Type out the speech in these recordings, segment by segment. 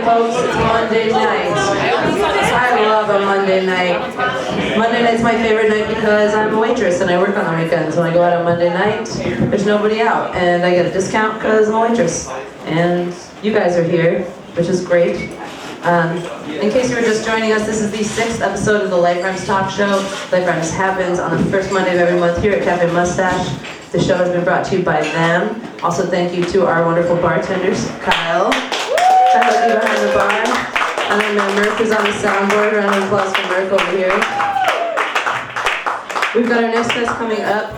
folks, it's Monday night. I love a Monday night. Monday night's my favorite night because I'm a waitress and I work on the weekends. When I go out on Monday night, there's nobody out and I get a discount because I'm a waitress. And you guys are here, which is great. In case you were just joining us, this is the 6th episode of the Life Rhymes talk show. Life Rhymes happens on the first Monday of every month here at Cafe Mustache. The show has been brought to you by them. Also, thank you to our wonderful bartenders, Kyle behind the bar, and then Murph is on the soundboard. Round of applause for Murph over here. We've got our next guest coming up,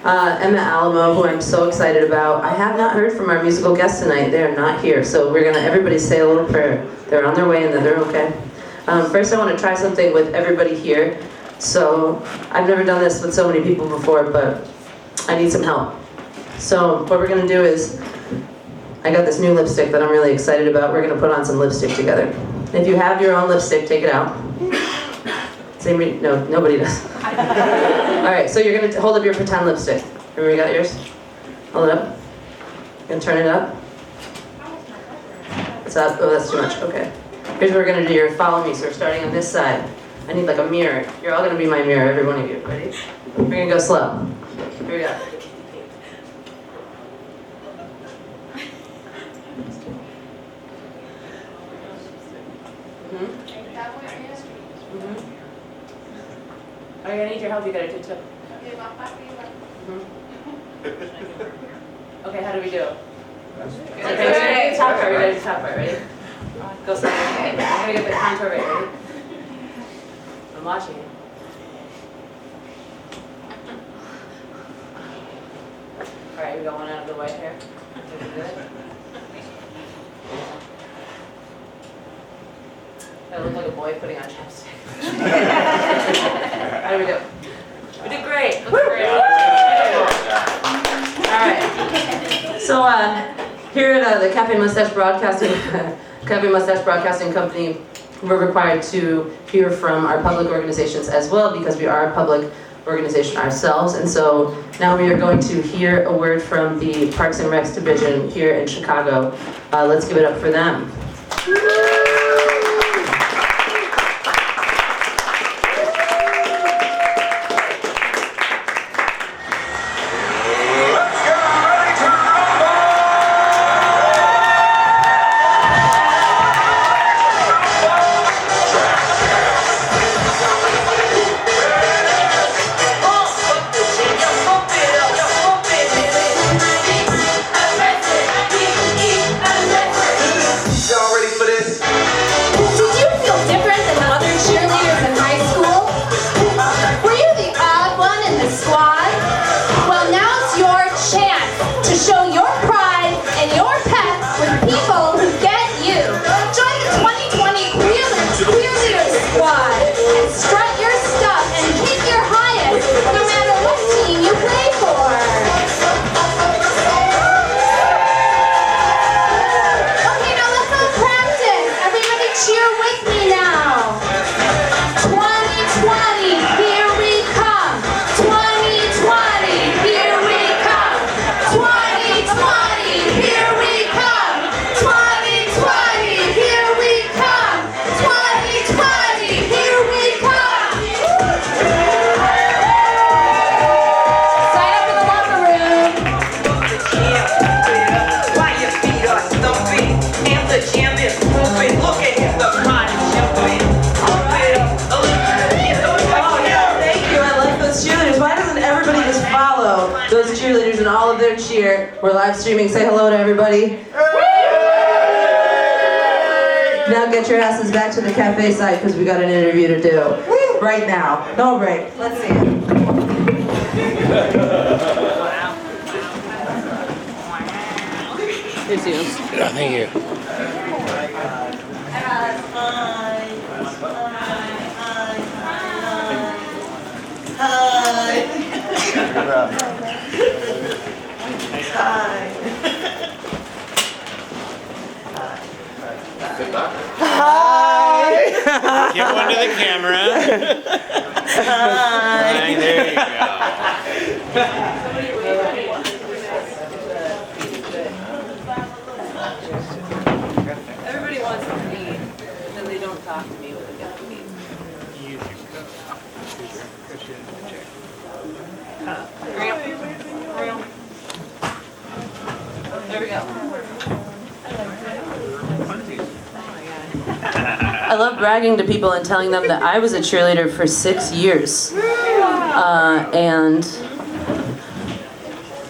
Emma Alamo, who I'm so excited about. I have not heard from our musical guests tonight. They are not here, so we're gonna everybody say a little prayer. They're on their way and then they're okay. First, I want to try something with everybody here. So I've never done this with so many people before, but I need some help. So what we're gonna do is, I got this new lipstick that I'm really excited about. We're gonna put on some lipstick together. If you have your own lipstick, take it out. No, nobody does. All right, so you're gonna hold up your pretend lipstick. Everybody got yours? Hold it up. You're gonna turn it up. It's up. Oh, that's too much. Okay. Here's what we're gonna do. You're gonna follow me. So we're starting on this side. I need like a mirror. You're all gonna be my mirror, every one of you. Ready? We're gonna go slow. Here we go. Oh, I need your help. You gotta do too. Okay, how do we do? Okay, we're gonna do top part. We're gonna do top part. Ready? Go slow. I'm gonna get the contour right. Ready? I'm watching you. All right, we got one out of the white hair. Looking good. I look like a boy putting on chapstick. How do we do? We did great. Looks great. All right. So here at the Cafe Mustache Broadcasting Company, we're required to hear from our public organizations as well because we are a public organization ourselves. And so now we are going to hear a word from the Parks and Recs division here in Chicago. Let's give it up for them. Those cheerleaders and all of their cheer. We're live streaming. Say hello to everybody. Now get your asses back to the cafe side because we got an interview to do. Right now. No break. Let's see it. Here's you. Yeah, thank you. Hi. Give one to the camera. Hi. There you go. Everybody wants to be. talk to me with a gift me. There we go. I love bragging to people and telling them that I was a cheerleader for 6 years.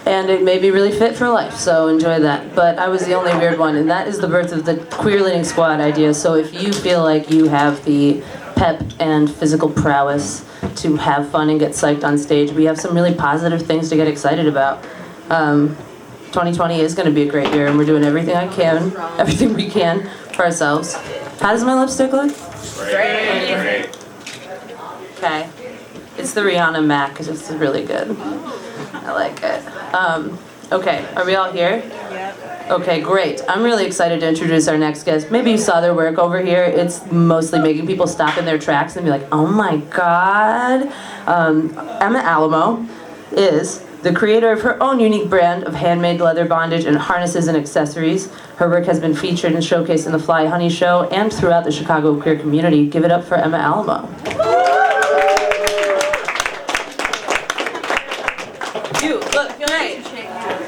And it made me really fit for life, so enjoy that. But I was the only weird one, and that is the birth of the Queerleading Squad idea. So if you feel like you have the pep and physical prowess to have fun and get psyched on stage, we have some really positive things to get excited about. 2020 is going to be a great year, and we're doing everything we can for ourselves. How does my lipstick look? Great. Okay. It's the Rihanna MAC, because it's really good. I like it. Okay, are we all here? Yep. Okay, great. I'm really excited to introduce our next guest. Maybe you saw their work over here. It's mostly making people stop in their tracks and be like, oh my God. Emma Alamo is the creator of her own unique brand of handmade leather bondage and harnesses and accessories. Her work has been featured and showcased in the Fly Honey Show and throughout the Chicago queer community. Give it up for Emma Alamo. You look great.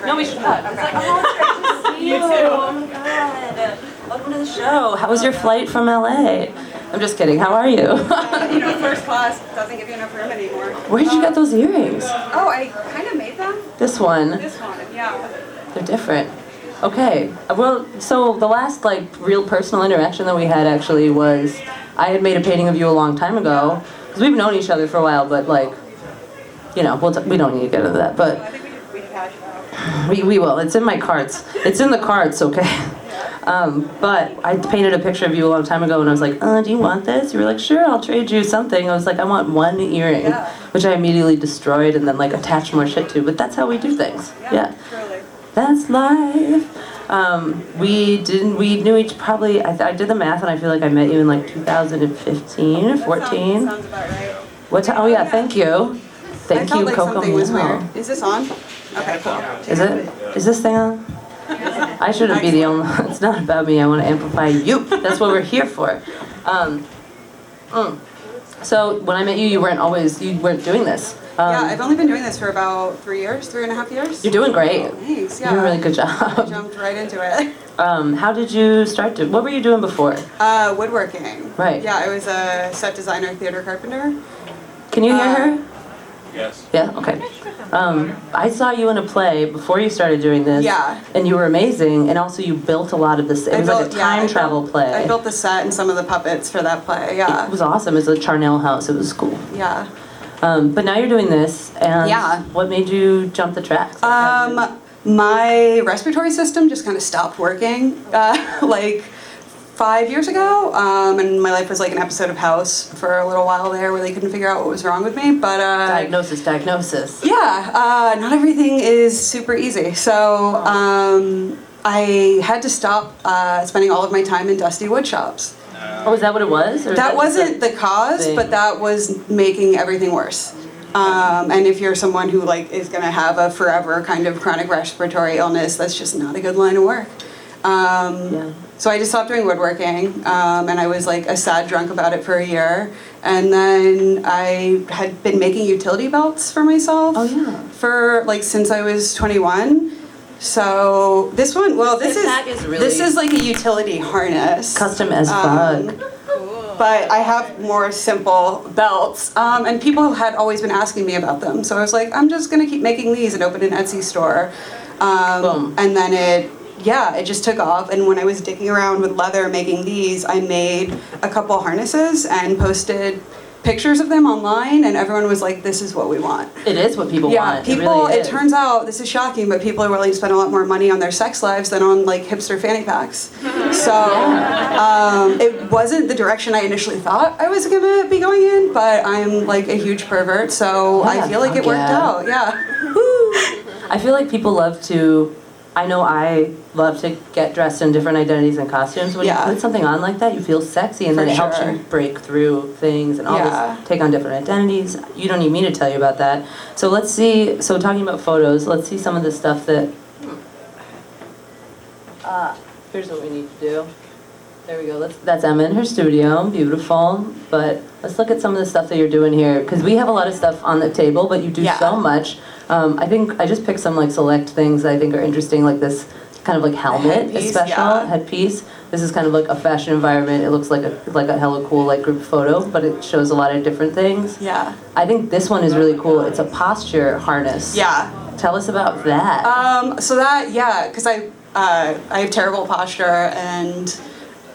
No, we should hug. It's like, oh, it's great to see you. Oh my God. Welcome to the show. How was your flight from LA? I'm just kidding. How are you? First class doesn't give you enough room anymore. Where did you get those earrings? Oh, I kind of made them. This one. This one, yeah. They're different. Okay. Well, so the last real personal interaction that we had actually was I had made a painting of you a long time ago because we've known each other for a while, but we don't need to get into that. But I think we can hash it out. we will. It's in my cards. It's in the cards, okay? But I painted a picture of you a long time ago and I was like, do you want this? You were like, sure, I'll trade you something. I was like, I want one earring, which I immediately destroyed and then attached more shit to. But that's how we do things. Yeah. Truly. That's life. We knew each probably, I did the math and I feel like I met you in 2015 or 14. Sounds about right. What time? Oh yeah, thank you. Thank I felt you, like Coco something was Milo. weird. Is this on? Okay, cool. Is it? Is this thing on? I shouldn't be the only one. It's not about me. I want to amplify you. That's what we're here for. So when I met you, you weren't doing this. Yeah, I've only been doing this for about 3.5 years. You're doing great. Thanks, yeah. You're doing a really good I job. jumped right into it. How did you start what were you doing before? Woodworking. Right. Yeah, I was a set designer, theater carpenter. Can you hear her? Yes. Yeah, okay. I saw you in a play before you started doing this. Yeah. And you were amazing, and also you built a lot of this. It was like a time travel play. I built the set and some of the puppets for that play, yeah. It was awesome. It was a Charnel house. It was cool. Yeah. But now you're doing this, and Yeah. what made you jump the tracks? My respiratory system just kind of stopped working 5 years ago, and my life was like an episode of House for a little while there where they couldn't figure out what was wrong with me, but Diagnosis. yeah, not everything is super easy, so I had to stop spending all of my time in dusty wood shops. Oh, is that what it was? Or That wasn't the cause, thing? but that was making everything worse. And if you're someone who is gonna have a forever kind of chronic respiratory illness, that's just not a good line of work. So I just stopped doing woodworking, and I was a sad drunk about it for a year. And then I had been making utility belts for myself for since I was 21. So this one, this is like a utility harness. Custom as fuck. But I have more simple belts, and people had always been asking me about them. So I was like, I'm just gonna keep making these and open an Etsy store. Boom. And then it just took off. And when I was digging around with leather making these, I made a couple harnesses and posted pictures of them online, and everyone was like, this is what we want. It is what people want. It turns out, this is shocking, but people are willing to spend a lot more money on their sex lives than on hipster fanny packs. So it wasn't the direction I initially thought I was gonna be going in, but I'm a huge pervert, so I feel like it worked out. I feel like people love to, I know I love to get dressed in different identities and costumes. When you put something on like that, you feel sexy, and then it helps you break through things and take on different identities. You don't need me to tell you about that. So let's see, talking about photos, let's see some of the stuff that, here's what we need to do. There we go. That's Emma in her studio. Beautiful. But let's look at some of the stuff that you're doing here, because we have a lot of stuff on the table, but you do so much. I think I just picked some like select things that I think are interesting, like this kind of like helmet, headpiece, headpiece. This is kind of like a fashion environment. It looks like a hella cool like group photo, but it shows a lot of different things. Yeah. I think this one is really cool. It's a posture harness. Yeah. Tell us about that. So that, because I have terrible posture, and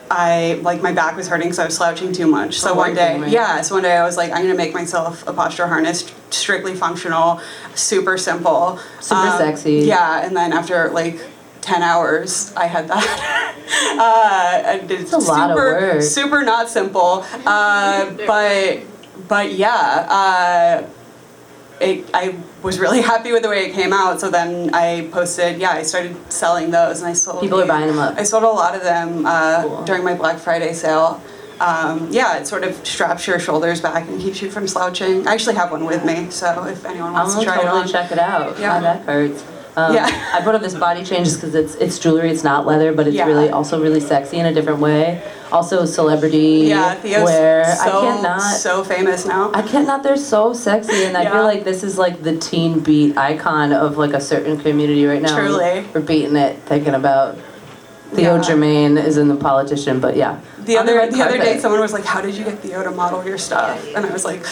my back was hurting, so I was slouching too much. So one day, so one day I was like, I'm gonna make myself a posture harness, strictly functional, super simple. Super sexy. Yeah, and then after like 10 hours, I had that. And it's a lot of work. Super not simple. But yeah, I was really happy with the way it came out. So then I posted, I started selling those, and I sold. People are buying them up. I sold a lot of them Cool. during my Black Friday sale. It sort of straps your shoulders back and keeps you from slouching. I actually have one with me, so if anyone wants to try it on. I'll totally check it out. Yeah. My back hurts. I brought up this body change just because it's jewelry, it's not leather, but it's really also really sexy in a different way. Also celebrity wear. So famous now. I cannot, they're so sexy, and I feel like this is like the teen beat icon of like a certain community right now. Truly. We're beating it, thinking about Theo Germain is in The Politician, but The other day someone was like, how did you get Theo to model your stuff? And I was like,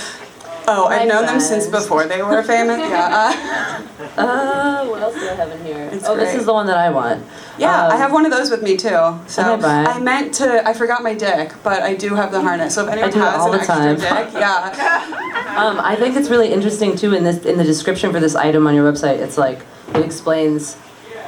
I've known them since before they were famous. What else do I have in here? It's This great. is the one that I want. I have one of those with me too. So Okay, I forgot my dick, but I do have the harness. So if anyone do it has all an the extra time. dick, I think it's really interesting too in the description for this item on your website. It's like it explains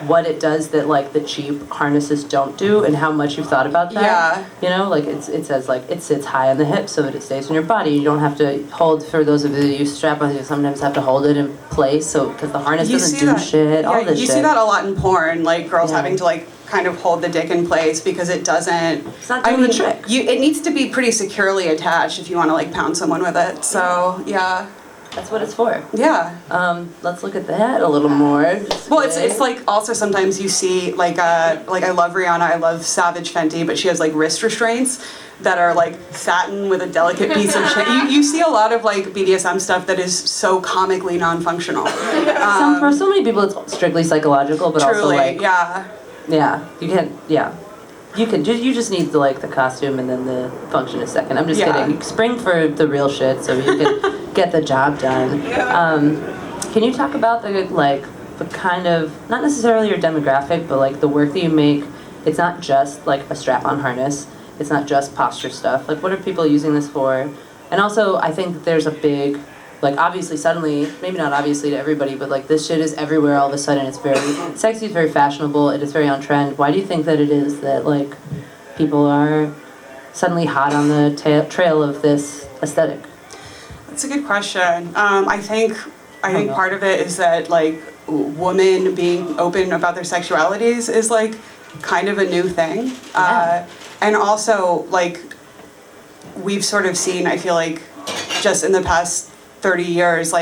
what it does that like the cheap harnesses don't do, and how much you've thought about that. Yeah. You know, like it says like it sits high on the hip so that it stays in your body. You don't have to hold, for those of you that use strap-ons, you sometimes have to hold it in place, so because the harness doesn't do shit. All this you shit. see that a lot in porn, like girls having to like kind of hold the dick in place because it doesn't. It's not doing the trick. It needs to be pretty securely attached if you want to like pound someone with it. So That's what it's for. Yeah. Let's look at that a little more. Well, it's like also sometimes you see like I love Rihanna, I love Savage Fenty, but she has like wrist restraints that are like satin with a delicate piece of shit. You see a lot of like BDSM stuff that is so comically non-functional. For so many people, it's strictly psychological, but Truly, also like you can't. You just need the costume, and then the function is second. I'm just kidding. Spring for the real shit, so you can get the job done. Can you talk about the kind of, not necessarily your demographic, but like the work that you make? It's not just like a strap-on harness. It's not just posture stuff. Like, what are people using this for? And also, I think that there's a big, obviously suddenly, maybe not obviously to everybody, but this shit is everywhere all of a sudden. It's very sexy, it's very fashionable, it is very on trend. Why do you think that it is that people are suddenly hot on the trail of this aesthetic? That's a good question. I think part of it is that women being open about their sexualities is kind of a new thing. And also we've sort of seen, I feel like, just in the past 30 years,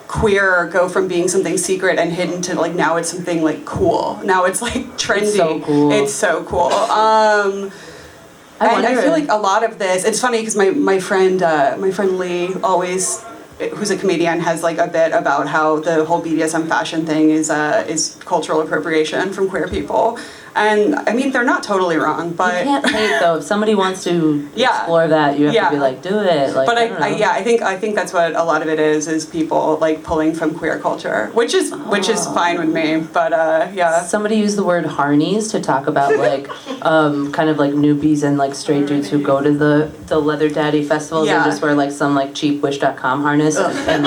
queer go from being something secret and hidden to now it's something cool. Now it's trendy. It's so cool. It's so cool. And I feel like a lot of this, it's funny because my friend Lee always, who's a comedian, has a bit about how the whole BDSM fashion thing is cultural appropriation from queer people. And I mean, they're not totally wrong, but you can't hate though. If somebody wants to explore that, you have to be do it. But I think that's what a lot of it is people pulling from queer culture, which is fine with me. But Somebody used the word harnies to talk about kind of newbies and straight dudes who go to the Leather Daddy festivals and just wear some cheap Wish.com harness and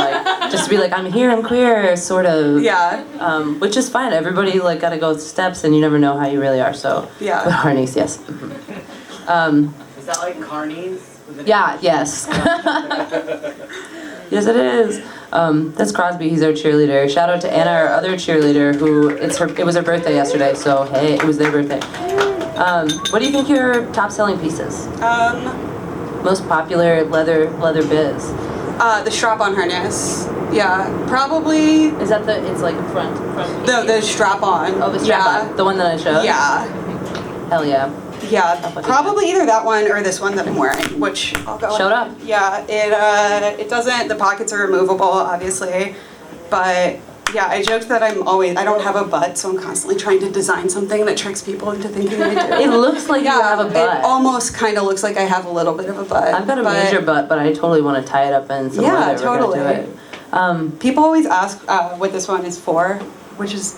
just to be I'm here, I'm queer, sort of. Yeah. Which is fine. Everybody gotta go steps, and you never know how you really are. So but harnies, yes. Is that like carnies? Yeah. Yes. Yes, it is. That's Crosby. He's our cheerleader. Shout out to Anna, our other cheerleader, who it was her birthday yesterday. So hey, it was their birthday. What do you think your top selling piece is? Most popular leather biz. The strap-on harness. Yeah, probably. Is that it's front? The strap-on. Oh, the strap-on. The one that I showed. Yeah. Hell yeah. Yeah, probably either that one or this one that I'm wearing, which I'll go Showed up. Yeah, it doesn't, the pockets are removable, obviously, but yeah, I joked that I don't have a butt, so I'm constantly trying to design something that tricks people into thinking I do. It looks like you have a butt. It almost kind of looks like I have a little bit of a butt. I've got a major butt, but I totally want to tie it up in some leather. Totally. We're gonna do it. People always ask what this one is for, which is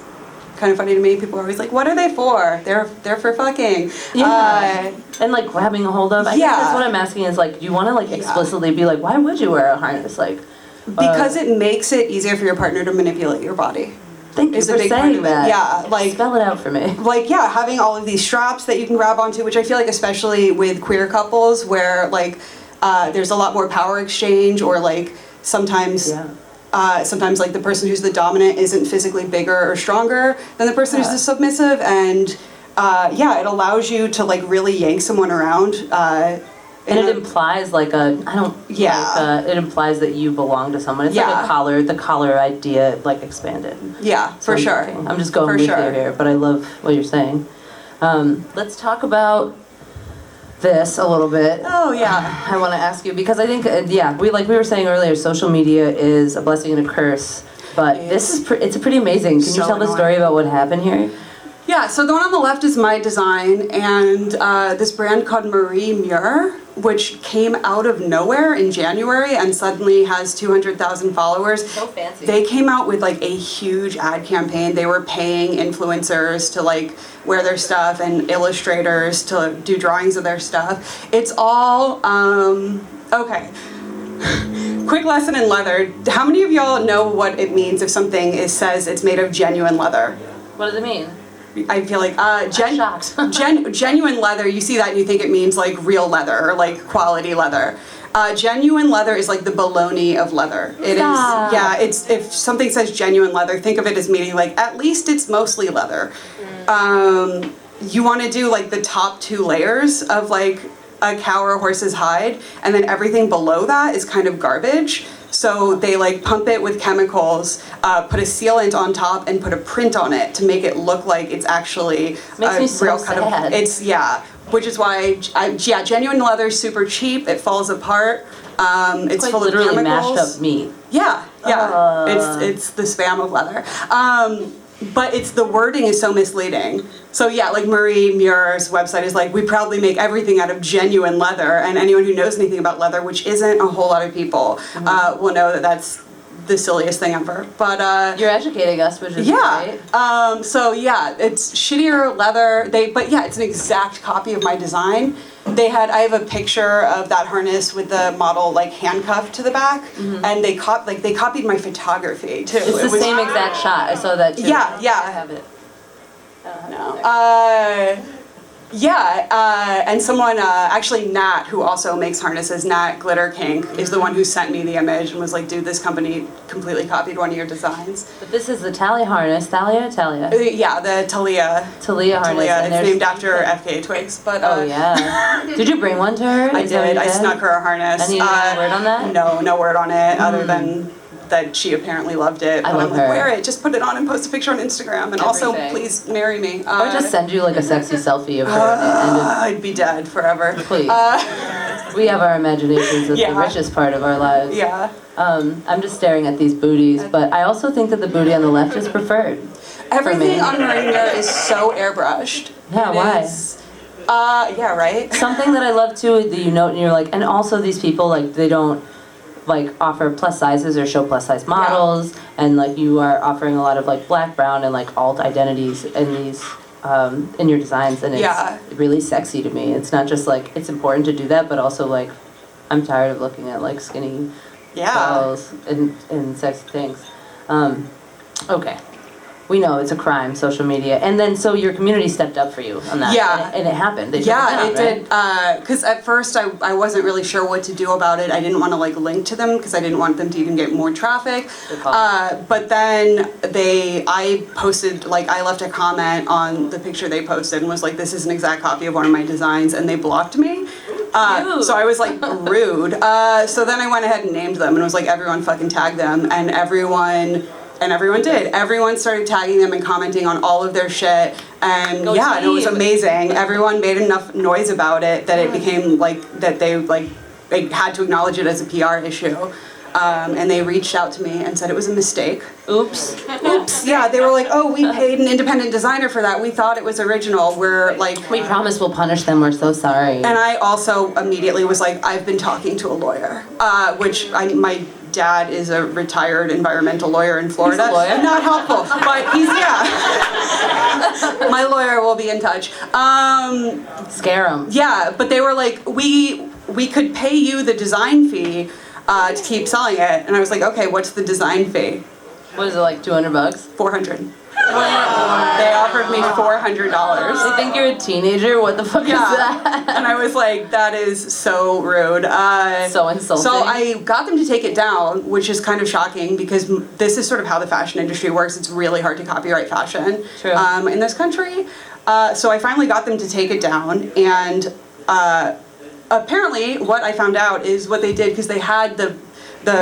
kind of funny to me. People are always like, "What are they for?" They're for fucking. Yeah. And like grabbing a hold of. I guess that's what I'm asking is like, do you want to like explicitly be like, why would you wear a harness? Like, because it makes it easier for your partner to manipulate your body. Thank you for saying that. Yeah, like spell it out for me. Like having all of these straps that you can grab onto, which I feel like especially with queer couples where like there's a lot more power exchange, or like sometimes like the person who's the dominant isn't physically bigger or stronger than the person who's the submissive, and it allows you to like really yank someone around. And it implies like it implies that you belong to someone. It's like a collar, the collar idea like expanded. Yeah, so for sure. I'm just going with you here, but I love what you're saying. Let's talk about this a little bit. Oh yeah. I want to ask you because I think we were saying earlier, social media is a blessing and a curse. But it's pretty amazing. Can you tell the story about what happened here? Yeah, so the one on the left is my design, and this brand called Marie Muir, which came out of nowhere in January and suddenly has 200,000 followers. So fancy. They came out with like a huge ad campaign. They were paying influencers to like wear their stuff and illustrators to do drawings of their stuff. It's all, okay. Quick lesson in leather. How many of y'all know what it means if something says it's made of genuine leather? What does it mean? I feel like shocked. Genuine leather, you see that and you think it means like real leather or like quality leather. Genuine leather is like the baloney of leather. It is, it's, if something says genuine leather, think of it as meaning like at least it's mostly leather. You want to do like the top 2 layers of like a cow or a horse's hide, and then everything below that is kind of garbage. So they like pump it with chemicals, put a sealant on top, and put a print on it to make it look like it's actually Makes me so real kind sad. of. Which is why genuine leather is super cheap. It falls apart. It's full of chemicals. Literally mashed up meat. Yeah. It's the spam of leather. But the wording is so misleading. So like Marie Muir's website is like, we proudly make everything out of genuine leather, and anyone who knows anything about leather, which isn't a whole lot of people, will know that that's the silliest thing ever. But you're educating us, which is great. It's shittier leather. It's an exact copy of my design. I have a picture of that harness with the model like handcuffed to the back, and they copied my photography too. It's the same exact shot. I saw that too. Yeah. I have it. And someone, actually Nat, who also makes harnesses, Nat Glitter Kink, is the one who sent me the image and was like, dude, this company completely copied one of your designs. But this is the Talia harness. Talia? The Talia. Talia harness. Talia. It's named after FKA Twigs. But, oh, yeah. Did you bring one to her? I did. I snuck her a harness. Any word on that? No word on it, other than that she apparently loved it. I love her. Like, wear it. Just put it on and post a picture on Instagram. And also, please marry me. Or just send you like a sexy selfie of her. I'd be dead forever. Please. We have our imaginations. It's the richest part of our lives. Yeah. I'm just staring at these booties, but I also think that the booty on the left is preferred. Everything on Marie Muir is so airbrushed. Yeah, why? Right? Something that I love too, that you note, and you're like, and also these people, like, they don't like offer plus sizes or show plus size models, and like you are offering a lot of like black, brown, and like alt identities in these in your designs, and it's really sexy to me. It's not just like it's important to do that, but also like I'm tired of looking at like skinny girls and sexy things. Okay. We know it's a crime, social media. And then, so your community stepped up for you on that. Yeah. And it happened. They did. Because at first I wasn't really sure what to do about it. I didn't want to like link to them because I didn't want them to even get more traffic. But then I posted, like I left a comment on the picture they posted and was like, this is an exact copy of one of my designs, and they blocked me. So I was like, rude. So then I went ahead and named them and was like, everyone fucking tag them, and everyone And everyone did. Everyone started tagging them and commenting on all of their shit. And yeah, and it was amazing. Everyone made enough noise about it that it became like, that they had to acknowledge it as a PR issue. And they reached out to me and said it was a mistake. Oops. Oops. Yeah, they were like, oh, we paid an independent designer for that. We thought it was original. We're like... We promise we'll punish them. We're so sorry. And I also immediately was like, I've been talking to a lawyer, my dad is a retired environmental lawyer in Florida. He's a lawyer? Not helpful, but he's, yeah. My lawyer will be in touch. Scare them. Yeah, but they were like, we could pay you the design fee to keep selling it. And I was like, okay, what's the design fee? What is it, like $200? 400. They offered me $400. They think you're a teenager? What the fuck is that? And I was like, that is so rude. So insulting. So I got them to take it down, which is kind of shocking because this is sort of how the fashion industry works. It's really hard to copyright fashion in this country. So I finally got them to take it down, and apparently what I found out is what they did, because they had the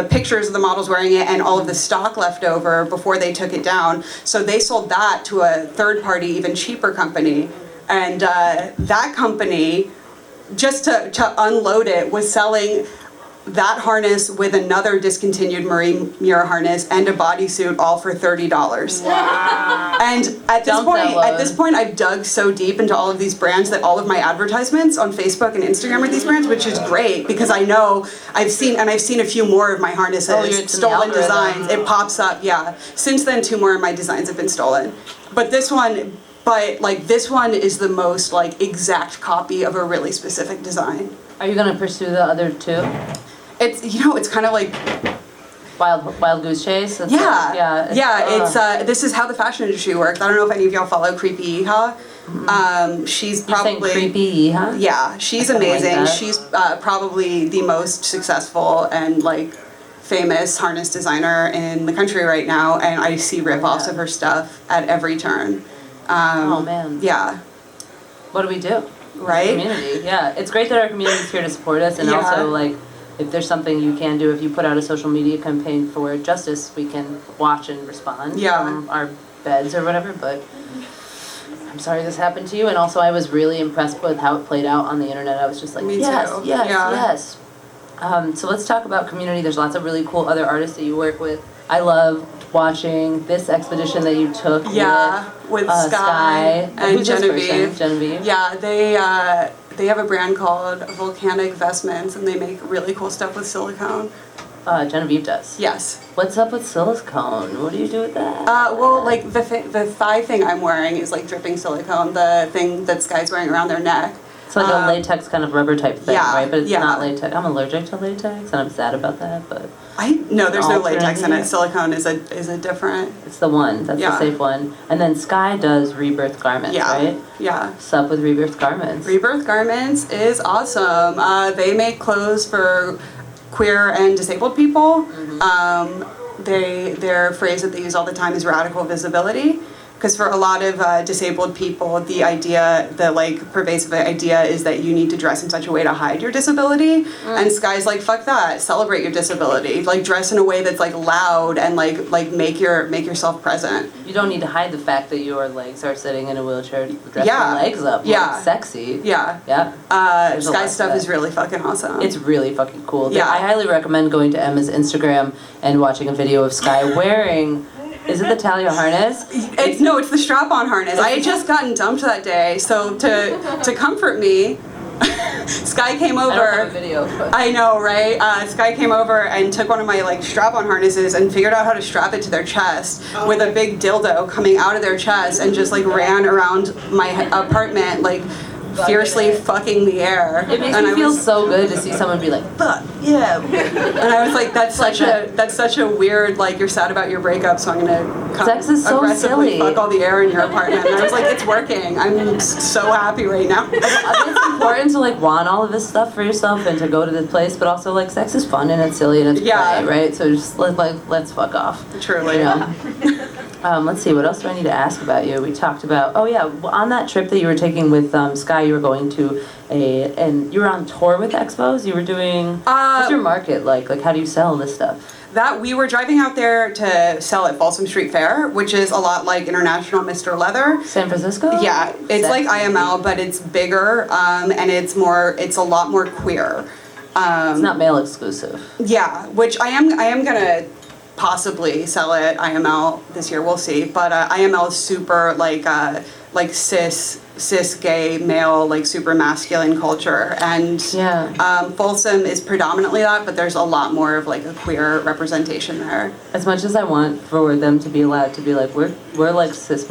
pictures of the models wearing it and all of the stock left over before they took it down. So they sold that to a third party, even cheaper company. And that company, just to unload it, was selling that harness with another discontinued Marie Mura harness and a bodysuit, all for $30. Wow. And at this point, I've dug so deep into all of these brands that all of my advertisements on Facebook and Instagram are these brands, which is great because I know I've seen a few more of my harnesses, stolen designs. It pops up, yeah. Since then, 2 more of my designs have been stolen. But this one is the most like exact copy of a really specific design. Are you gonna pursue the other 2? It's, it's kind of like Wild Goose Chase? It's this is how the fashion industry works. I don't know if any of y'all follow Creepy Yeehaw. She's probably... Creepy Yeehaw? Yeah, she's amazing. She's probably the most successful and like famous harness designer in the country right now, and I see rip-offs of her stuff at every turn. Oh man. Yeah. What do we do? Right? Community, yeah. It's great that our community is here to support us, and also like, if there's something you can do, if you put out a social media campaign for justice, we can watch and respond from our beds or whatever, but I'm sorry this happened to you. And also I was really impressed with how it played out on the internet. I was just like, yes. So let's talk about community. There's lots of really cool other artists that you work with. I love watching this expedition that you took with Sky and Genevieve. Genevieve. Yeah, they have a brand called Volcanic Vestments, and they make really cool stuff with silicone. Genevieve does. Yes. What's up with silicone? What do you do with that? Well, like the thigh thing I'm wearing is like dripping silicone. The thing that Sky's wearing around their neck. It's like a latex kind of rubber type thing, right? But it's yeah. not latex. I'm allergic to latex, and I'm sad about that. But no, there's no latex in it. Silicone is a different. It's the one. That's the safe one. And then Sky does Rebirth Garments, right? Yeah. What's up with Rebirth Garments? Rebirth Garments is awesome. They make clothes for queer and disabled people. Mm-hmm. Their phrase that they use all the time is radical visibility. Because for a lot of disabled people, the pervasive idea is that you need to dress in such a way to hide your disability. And Sky's like, fuck that, celebrate your disability. Like, dress in a way that's like loud and like make yourself present. You don't need to hide the fact that your legs are sitting in a wheelchair. Dress your legs up. Like, sexy. Yeah. Yeah. Sky's stuff is really fucking awesome. It's really fucking cool. Yeah. I highly recommend going to Emma's Instagram and watching a video of Sky wearing... Is it the Talia harness? It's the strap-on harness. I had just gotten dumped that day, so to comfort me, Sky came over. I don't have a video. But. I know, right? Sky came over and took one of my like strap-on harnesses and figured out how to strap it to their chest with a big dildo coming out of their chest, and just like ran around my apartment like fiercely fucking the air. It makes me feel so good to see someone be like, fuck, yeah. And I was like, that's such a weird, like, you're sad about your breakup, so I'm gonna come Sex is so aggressively silly. fuck all the air in your apartment. And I was like, it's working. I'm so happy right now. It's important to like want all of this stuff for yourself and to go to this place, but also like sex is fun and it's silly and it's play, right? So just let's fuck off. Truly. You know? Let's see, what else do I need to ask about you? We talked about, oh yeah, on that trip that you were taking with Sky, you were going to and you were on tour with expos? You were doing, what's your market like? Like, how do you sell this stuff? That we were driving out there to sell at Folsom Street Fair, which is a lot like International Mr. Leather. San Francisco? Yeah, it's like IML, but it's bigger, and it's a lot more queer. It's not male exclusive. Yeah, which I am gonna possibly sell at IML this year. We'll see. But IML is super like cis gay male, like super masculine culture, and Folsom is predominantly that, but there's a lot more of like a queer representation there. As much as I want for them to be allowed to be like we're like cis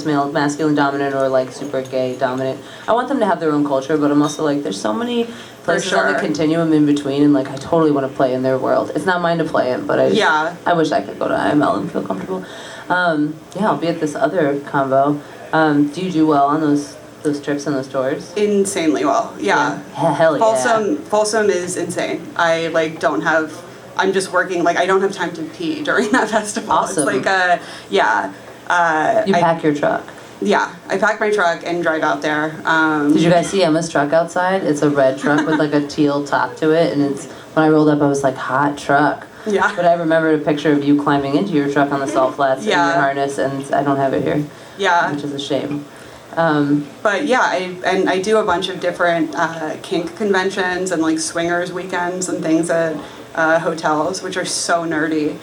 male masculine dominant or like super gay dominant, I want them to have their own culture, but I'm also like there's so many places on the continuum in between, and like I totally want to play in their world. It's not mine to play in, but I wish I could go to IML and feel comfortable. I'll be at this other convo. Do you do well on those trips and those tours? Insanely well, yeah. Hell yeah. Folsom is insane. I like don't have. I'm just working. Like I don't have time to pee during that festival. Awesome. It's like you pack your truck. Yeah, I pack my truck and drive out there. Did you guys see Emma's truck outside? It's a red truck with like a teal top to it, and it's when I rolled up, I was like, hot truck. Yeah. But I remembered a picture of you climbing into your truck on the salt flats in your harness, and I don't have it here. Yeah. Which is a shame. But yeah, I do a bunch of different kink conventions and like swingers weekends and things at hotels, which are so nerdy.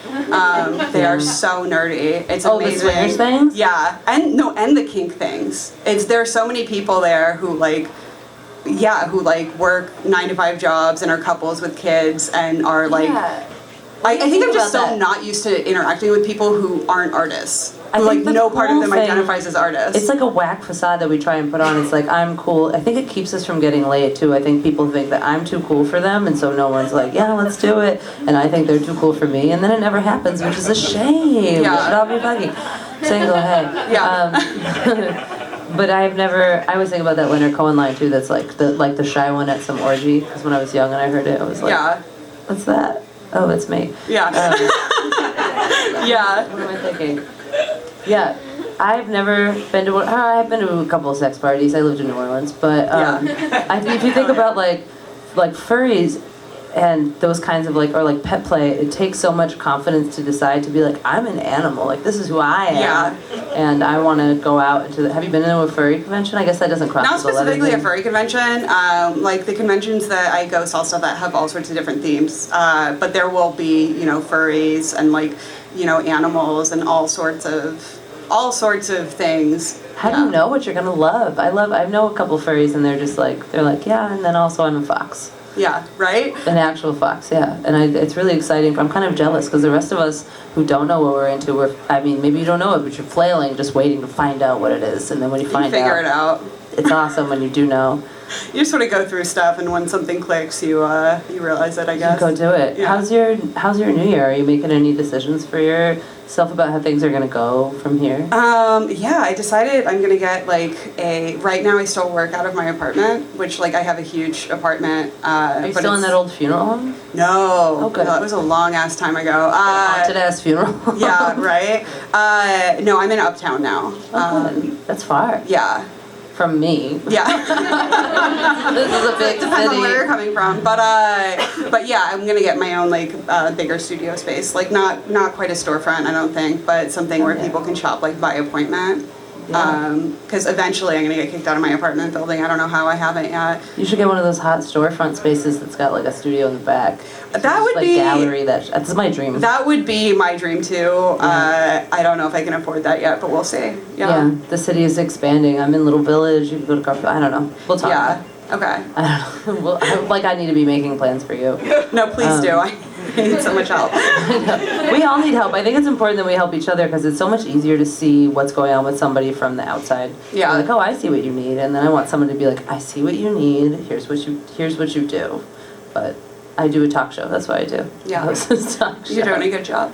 They are so nerdy. It's amazing. The swingers things? Yeah, and the kink things. There are so many people there who like work 9-to-5 jobs and are couples with kids and are like. I think I'm just so not used to interacting with people who aren't artists. Like no part of them identifies as artists. It's like a whack facade that we try and put on. It's like I'm cool. I think it keeps us from getting laid too. I think people think that I'm too cool for them, and so no one's like, yeah, let's do it. And I think they're too cool for me, and then it never happens, which is a shame. Yeah. We should all be fucking single. Hey. Yeah. But I always think about that Leonard Cohen line too. That's like the shy one at some orgy. Because when I was young and I heard it, I was like, what's that? Oh, it's me. Yeah. Yeah. What am I thinking? Yeah, I've never been to. I've been to a couple of sex parties. I lived in New Orleans, but if you think about like furries and those kinds of like pet play, it takes so much confidence to decide to be like, I'm an animal. Like this is who I am. Yeah. And I want to go out into the. Have you been to a furry convention? I guess that doesn't cross. Not specifically a furry convention. Like the conventions that I go sell stuff at have all sorts of different themes. But there will be furries and like animals and all sorts of things. How do you know what you're gonna love? I know a couple furries and they're like yeah, and then also I'm a fox. Yeah, right? An actual fox, yeah. And it's really exciting. I'm kind of jealous because the rest of us who don't know what we're into, maybe you don't know it, but you're flailing, just waiting to find out what it is. And then when you figure it out. It's awesome when you do know. You sort of go through stuff, and when something clicks, you realize it, I guess. You go do it. Yeah. How's your new year? Are you making any decisions for yourself about how things are going to go from here? Yeah, I decided I'm going to get right now I still work out of my apartment, which I have a huge apartment. Are you still in that old funeral home? No. Oh, good. No, that was a long ass time ago. Haunted ass funeral. Yeah, right? No, I'm in Uptown now. Oh, good. That's far. Yeah. From me. Yeah. This is a big Depends city. on where you're coming from. But yeah, I'm gonna get my own bigger studio space. Not quite a storefront, I don't think, but something where people can shop by appointment. Because eventually I'm gonna get kicked out of my apartment building. I don't know how, I haven't yet. You should get one of those hot storefront spaces that's got a studio in the back. That would be gallery. That's my dream. That would be my dream too. I don't know if I can afford that yet, but we'll see. Yeah. The city is expanding. I'm in Little Village. You can go to Garfield. I don't know. We'll talk. Yeah. Okay. I don't know. I need to be making plans for you. No, please do. I need so much help. We all need help. I think it's important that we help each other because it's so much easier to see what's going on with somebody from the outside. Yeah. Like, oh, I see what you need, and then I want someone to be like, I see what you need. Here's what you do. But I do a talk show. That's what I do. Yeah. I host this talk show. You're doing a good job.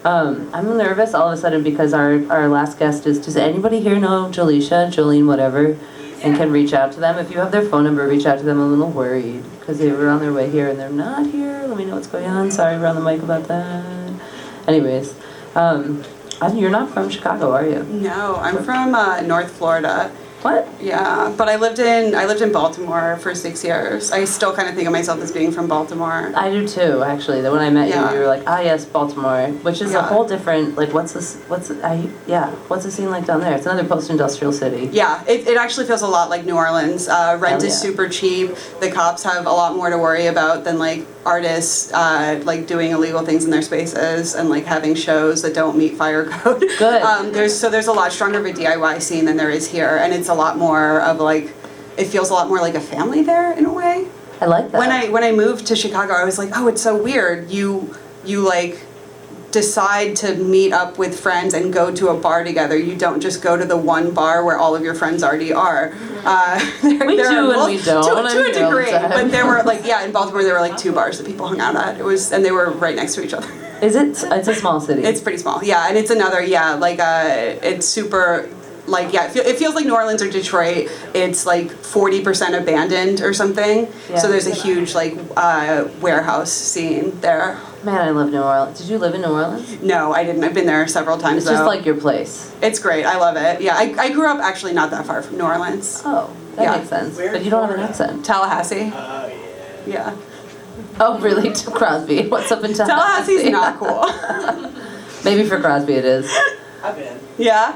I'm nervous all of a sudden because our last guest is. Does anybody here know Jolene, whatever? And can reach out to them. If you have their phone number, reach out to them. I'm a little worried because they were on their way here and they're not here. Let me know what's going on. Sorry, we're on the mic about that. Anyways, You're not from Chicago, are you? No, I'm from North Florida. What? Yeah, but I lived in Baltimore for 6 years. I still kind of think of myself as being from Baltimore. I do too, actually. When I met Yeah. you were like, ah, yes, Baltimore, which is a Yeah. whole different, like, what's the scene like down there? It's another post-industrial city. Yeah, it actually feels a lot like New Orleans. Rent is yeah. super cheap. The cops have a lot more to worry about than like artists like doing illegal things in their spaces and like having shows that don't meet fire code. Good. There's a lot stronger of a DIY scene than there is here, and it's a lot more of like, it feels a lot more like a family there in a way. I like that. When I moved to Chicago, I was like, oh, it's so weird. You like decide to meet up with friends and go to a bar together. You don't just go to the one bar where all of your friends already are. We do and we don't. To I a mean, all the degree, time. but there were like, yeah, in Baltimore there were like 2 bars that people hung out at. And they were right next to each other. Is it? It's a small city. It's pretty small, yeah, and it's another, yeah, like it's super. Like, yeah, it feels like New Orleans or Detroit. It's like 40% abandoned or something. Yeah. So there's a huge like warehouse scene there. Man, I love New Orleans. Did you live in New Orleans? No, I didn't. I've been there several times. It's just though. like your place. It's great. I love it. Yeah, I grew up actually not that far from New Orleans. Oh, that Yeah. makes sense. But you don't have an accent. Tallahassee. Yeah. Oh, really? To Crosby. What's up in Tallahassee? Tallahassee's not cool. Maybe for Crosby it is. I've been. Yeah.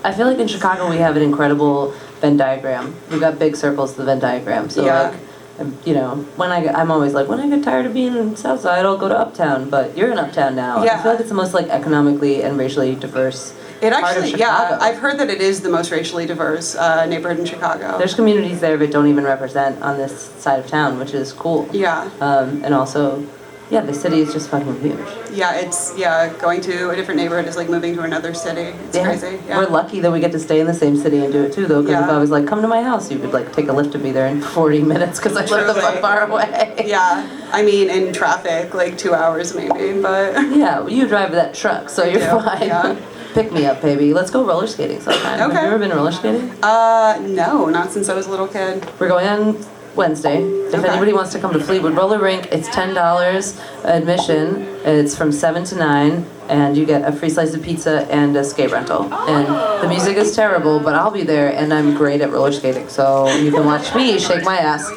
I feel like in Chicago we have an incredible Venn diagram. We've got big circles to the Venn diagram. So Yeah. like, you know, I'm always like, when I get tired of being in Southside, I'll go to Uptown. But you're in Uptown now. Yeah. I feel like it's the most like economically and racially diverse It part of actually, Chicago. yeah, I've heard that it is the most racially diverse neighborhood in Chicago. There's communities there that don't even represent on this side of town, which is cool. Yeah. And also, yeah, the city is just fucking huge. Yeah, going to a different neighborhood is like moving to another city. It's crazy. Yeah. We're lucky that we get to stay in the same city and do it too, though. Because if Yeah. I was like, come to my house, you could like take a lift to be there in 40 minutes because I live Truly. so far away. Yeah, I mean in traffic, like 2 hours maybe, but Yeah, well, you drive that truck, so you're do, fine. yeah. Pick me up, baby. Let's go roller skating sometime. Have Okay. you ever been roller skating? no, not since I was a little kid. We're going on Wednesday. If Okay. anybody wants to come to Fleetwood Roller Rink, it's $10 admission. It's from 7 to 9, and you get a free slice of pizza and a skate rental. And the music is terrible, but I'll be there, and I'm great at roller skating, so you can watch me shake my ass.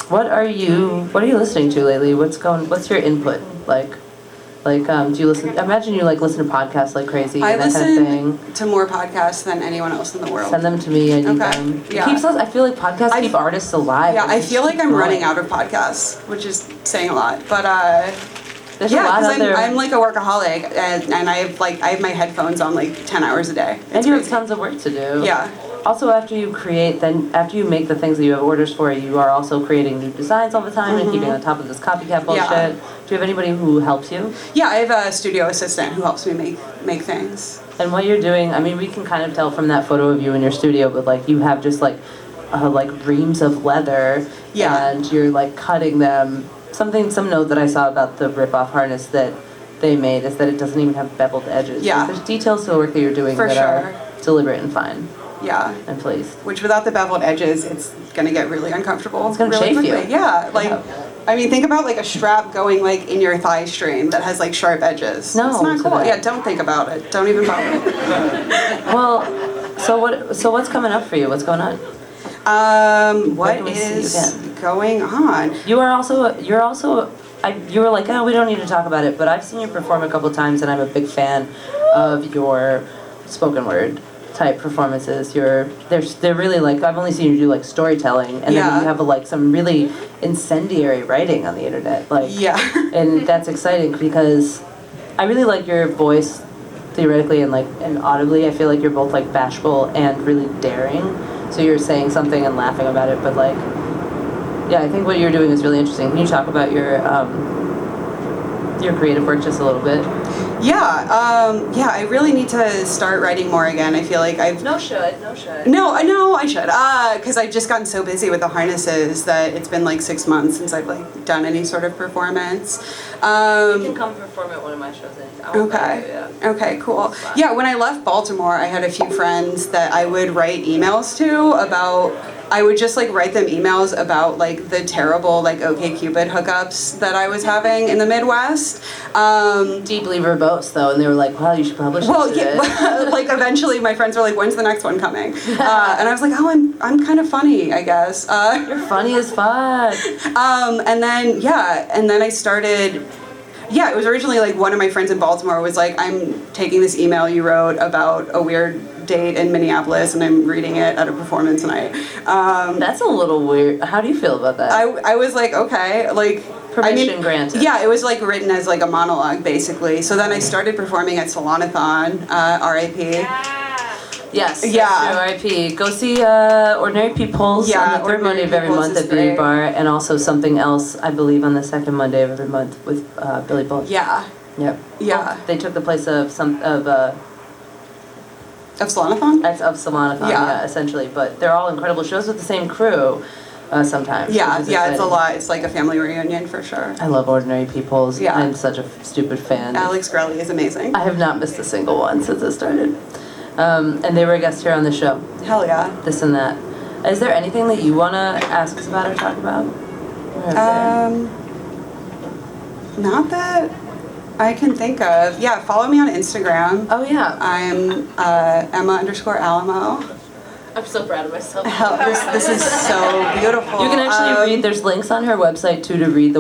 What are you listening to lately? What's your input like? Do you listen? I imagine you like listen to podcasts like crazy I and that kind of thing. listen to more podcasts than anyone else in the world. Send them to me. I need Okay, them. yeah. It keeps us. I feel like podcasts keep artists alive. Yeah, and I just feel like keep I'm running going. out of podcasts, which is saying a lot. But There's yeah, a lot because out there. I'm like a workaholic, and I have my headphones on like 10 hours a day. And It's you have crazy. tons of work to do. Yeah. Also, after you make the things that you have orders for, you are also creating new designs all the time and keeping on top of this copycat bullshit. Yeah. Do you have anybody who helps you? Yeah, I have a studio assistant who helps me make things. And what you're doing, I mean, we can kind of tell from that photo of you in your studio, but like you have just like reams of leather, Yeah. and you're like cutting them. Some note that I saw about the rip-off harness that they made is that it doesn't even have beveled edges. Yeah. There's details to the work that you're doing For that sure. are deliberate and fine Yeah. and pleased. Which without the beveled edges, it's gonna get really uncomfortable. It's gonna really chafe you. quickly. Yeah, like, Yeah. I mean, think about like a strap going like in your thigh string that has like sharp edges. No, it's not to cool. that. Yeah, don't think about it. Don't even bother. Well, so what's coming up for you? What's going on? What can we see you is again? going on? You were like, oh, we don't need to talk about it, but I've seen you perform a couple times, and I'm a big fan of your spoken word type performances. They're really like, I've only seen you do like storytelling, and Yeah. then you have like some really incendiary writing on the internet, like, Yeah. and that's exciting because I really like your voice theoretically and audibly. I feel like you're both like bashful and really daring. So you're saying something and laughing about it, but like, yeah, I think what you're doing is really interesting. Can you talk about your creative work just a little bit? Yeah, I really need to start writing more again. I feel like I've... No should. No, I know I should. Because I've just gotten so busy with the harnesses that it's been like 6 months since I've like done any sort of performance. You can come perform at one of my shows anytime. Okay. Okay, cool. Yeah, when I left Baltimore, I had a few friends that I would write emails to about I would just like write them emails about like the terrible like OkCupid hookups that I was having in the Midwest. Deeply verbose though, and they were like, "Wow, you should publish this." Well, yeah, like eventually my friends were like, "When's the next one coming?" And I was like, "Oh, I'm kind of funny, I guess." You're funny as fuck. And then I started. Yeah, it was originally like one of my friends in Baltimore was like, "I'm taking this email you wrote about a weird date in Minneapolis, and I'm reading it at a performance tonight." That's a little weird. How do you feel about that? I was like, okay, like Permission granted. Yeah, it was like written as like a monologue basically. So then I started performing at Salon-a-thon, R.I.P. Yes. Yeah. R.I.P. Go see Ordinary Peoples on the third Monday of every month at Beauty Bar, and also Something Else, I believe, on the second Monday of every month with Billy Bull. Yeah. Yep. Yeah. They took the place of Of Salon-a-thon? of Salon-a-thon, yeah, essentially. But they're all incredible shows with the same crew sometimes. Yeah, which is it's a exciting. lot. It's like a family reunion for sure. I love Ordinary Peoples. Yeah. I'm such a stupid fan. Alex Grelly is amazing. I have not missed a single one since it started. And they were a guest here on the show. Hell yeah. This and that. Is there anything that you want to ask us about or talk about? Not that I can think of. Yeah, follow me on Instagram. Oh, yeah. I'm Emma_Alamo. I'm so proud of myself. This is so beautiful. You can actually read, there's links on her website too to read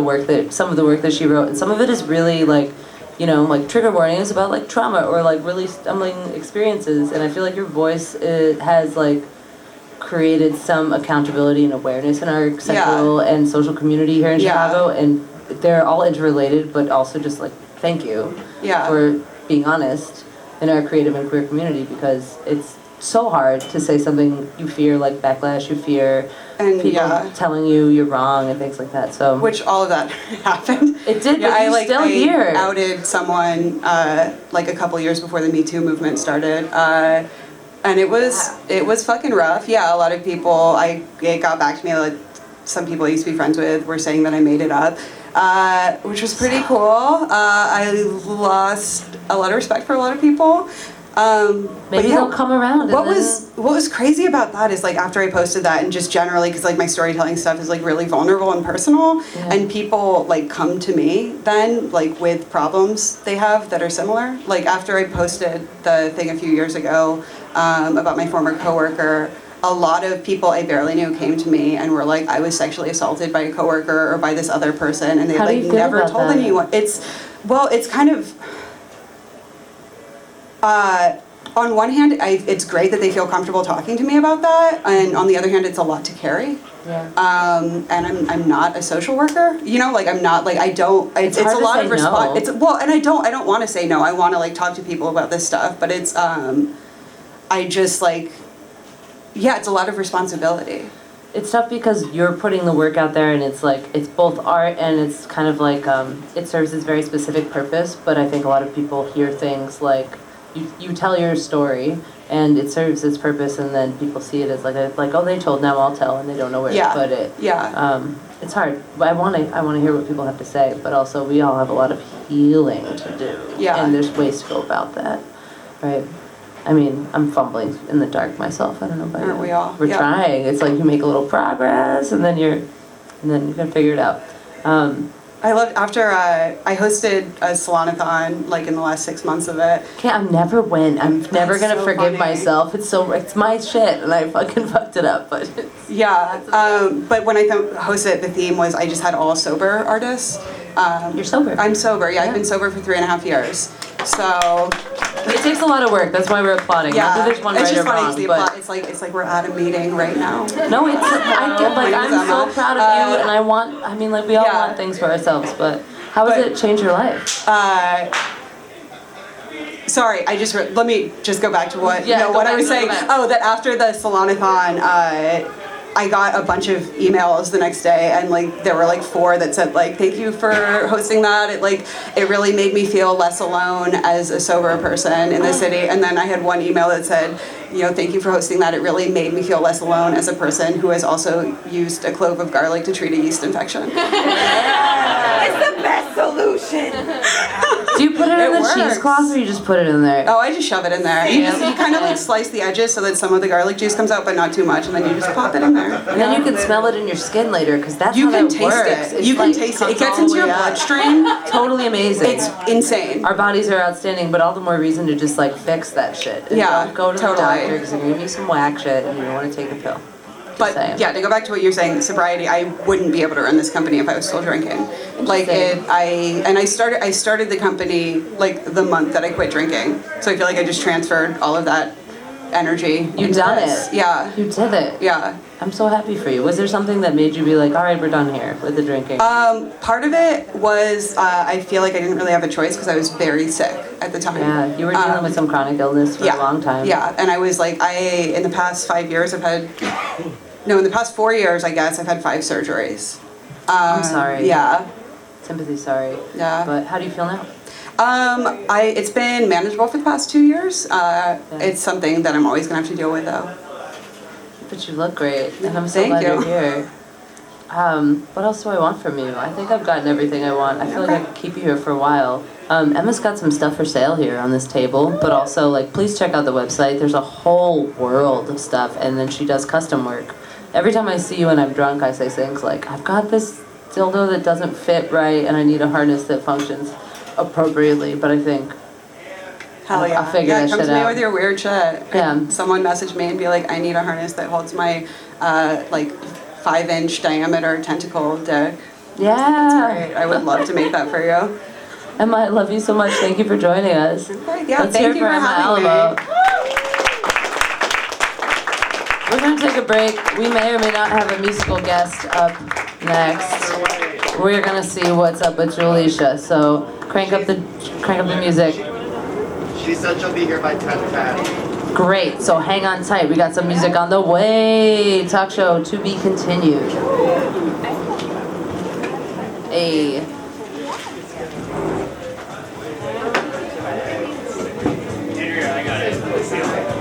some of the work that she wrote. And some of it is really like, like trigger warnings about like trauma or like really stumbling experiences. And I feel like your voice has like created some accountability and awareness in our sexual and social community here in Chicago. And they're all interrelated, but also just like, thank you for being honest in our creative and queer community, because it's so hard to say something you fear, like backlash, you fear and people telling you you're wrong and things like that. So which all of that happened. It did, but I still here. Outed someone like a couple years before the Me Too movement started. And it was fucking rough. Yeah, a lot of people, it got back to me, like some people I used to be friends with were saying that I made it up, which was pretty cool. I lost a lot of respect for a lot of people. Maybe they'll come around. What was crazy about that is like after I posted that, and just generally because like my storytelling stuff is like really vulnerable and personal, and people like come to me then like with problems they have that are similar. Like after I posted the thing a few years ago about my former coworker, a lot of people I barely knew came to me and were like, I was sexually assaulted by a coworker or by this other person, and they like never told anyone. It's kind of. On one hand, it's great that they feel comfortable talking to me about that, and on the other hand, it's a lot to carry. Yeah. And I'm not a social worker, like I'm not like I don't. It's a lot of response. It's and I don't want to say no. I want to like talk to people about this stuff, but it's I just like, it's a lot of responsibility. It's tough because you're putting the work out there, and it's like it's both art and it's kind of like it serves its very specific purpose. But I think a lot of people hear things like. You tell your story and it serves its purpose, and then people see it as like oh, they told, now I'll tell, and they don't know where to put it. It's hard. I want to hear what people have to say, but also we all have a lot of healing to do, and there's ways to go about that, right? I mean, I'm fumbling in the dark myself. I don't know about you. Aren't we all? We're trying. It's like you make a little progress, and then you can figure it out. I loved after I hosted a Salon-a-thon like in the last 6 months of it. I'm never I'm never gonna forgive funny. Myself. It's my shit, and I fucking fucked it up. But but when I hosted it, the theme was I just had all sober artists. You're sober. I'm sober. Yeah, I've been sober for 3.5 years. So it takes a lot of work. That's why we're applauding. Yeah, not that there's one it's right just or funny. wrong, It's like we're at a meeting right now. No, I'm so proud of you, and I want. I mean, like we all want things for ourselves, but how has it changed your life? Sorry, let me just go back to what I was saying. Oh, that after the Salon-a-thon, I got a bunch of emails the next day, and like there were like 4 that said like, thank you for hosting that. It really made me feel less alone as a sober person in the city. And then I had one email that said, thank you for hosting that. It really made me feel less alone as a person who has also used a clove of garlic to treat a yeast infection. It's the best solution. Do you put it in the works. cheesecloth or you just put it in there? Oh, I just shove it in there. You kind of like slice the edges so that some of the garlic juice comes out, but not too much, and then you just pop it in there. And then you can smell it in your skin later, because that's You how can that taste works. it. You can taste it. It gets into your bloodstream. Totally amazing. It's insane. Our bodies are outstanding, but all the more reason to just like fix that shit. And Yeah, don't go to totally. the doctor because you're gonna need some whack shit and you don't want to take a pill. But saying. yeah, to go back to what you're saying, sobriety, I wouldn't be able to run this company if I was still drinking. Like I started the company like the month that I quit drinking. So I feel like I just transferred all of that energy. You into done this. it. Yeah. You did it. Yeah. I'm so happy for you. Was there something that made you be like, all right, we're done here with the drinking? Part of it was I feel like I didn't really have a choice because I was very sick at the time. Yeah, you were dealing with some chronic illness for a long time. Yeah, and I was like, in the past 5 years, in the past 4 years, I guess, I've had 5 surgeries. I'm sorry. Yeah. Sympathy, sorry. Yeah. But how do you feel now? It's been manageable for the past 2 years. It's something that I'm always gonna have to deal with, though. But you look great, and I'm so Thank glad you. you're here. What else do I want from you? I think I've gotten everything I want. I feel like I could keep you here for a while. Emma's got some stuff for sale here on this table, but also, like, please check out the website. There's a whole world of stuff, and then she does custom work. Every time I see you and I'm drunk, I say things like, I've got this dildo that doesn't fit right, and I need a harness that functions appropriately, but I think Hell yeah. I'll figure that come shit to me out. with your weird shit. Yeah. Someone message me and be like, I need a harness that holds my, 5-inch diameter tentacle dick. Yeah. That's great. I would love to make that for you. Emma, I love you so much. Thank you for joining us. Yeah, Let's thank hear you for for Emma having Alamo. me. We're going to take a break. We may or may not have a musical guest up next. We're going to see what's up with Julisha. So crank up the music. She said she'll be here by 10:10. Great. So hang on tight. We got some music on the way. Talk show to be continued. Hey. Andrea, I got it.